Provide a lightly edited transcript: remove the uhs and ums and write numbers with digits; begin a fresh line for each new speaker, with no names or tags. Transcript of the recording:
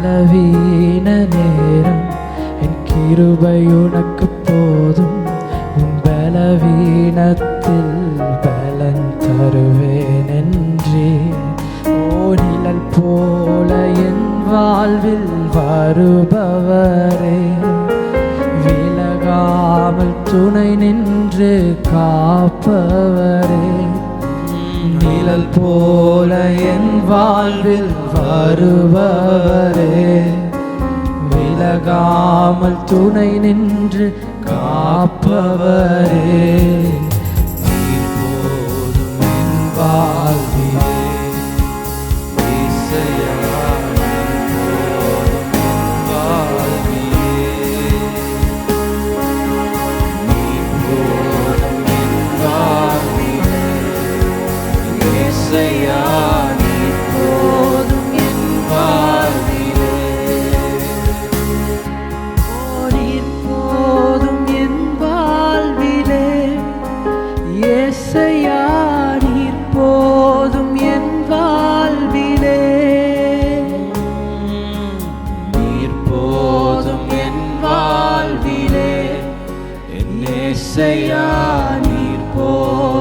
பலவீன நேரம் என் கிருபை உனக்கு போதும். உன் பலவீனத்தில் பலன் தருவேன் என்றே. ஓ நிழல் போல என் வாழ்வில் வருபவரே, விலகாமல் துணை நின்று காப்பவரே. நிழல் போல என் வாழ்வில் வருபவரே, விலகாமல் துணை நின்று காப்பவரே. நீர் போதும் என் வாழ்விலே இசையா, நீர் போதும் என் வாழ்விலே. நீர் போதும் என் வாழ்விலே இசையா, நீர் போதும் என் வாழ்விலே. நீர் போதும் என் வாழ்விலே இசையா, நீர் போதும் என் வாழ்விலே. நீர் போதும் என் வாழ்விலே இசையா, நீர் போதும்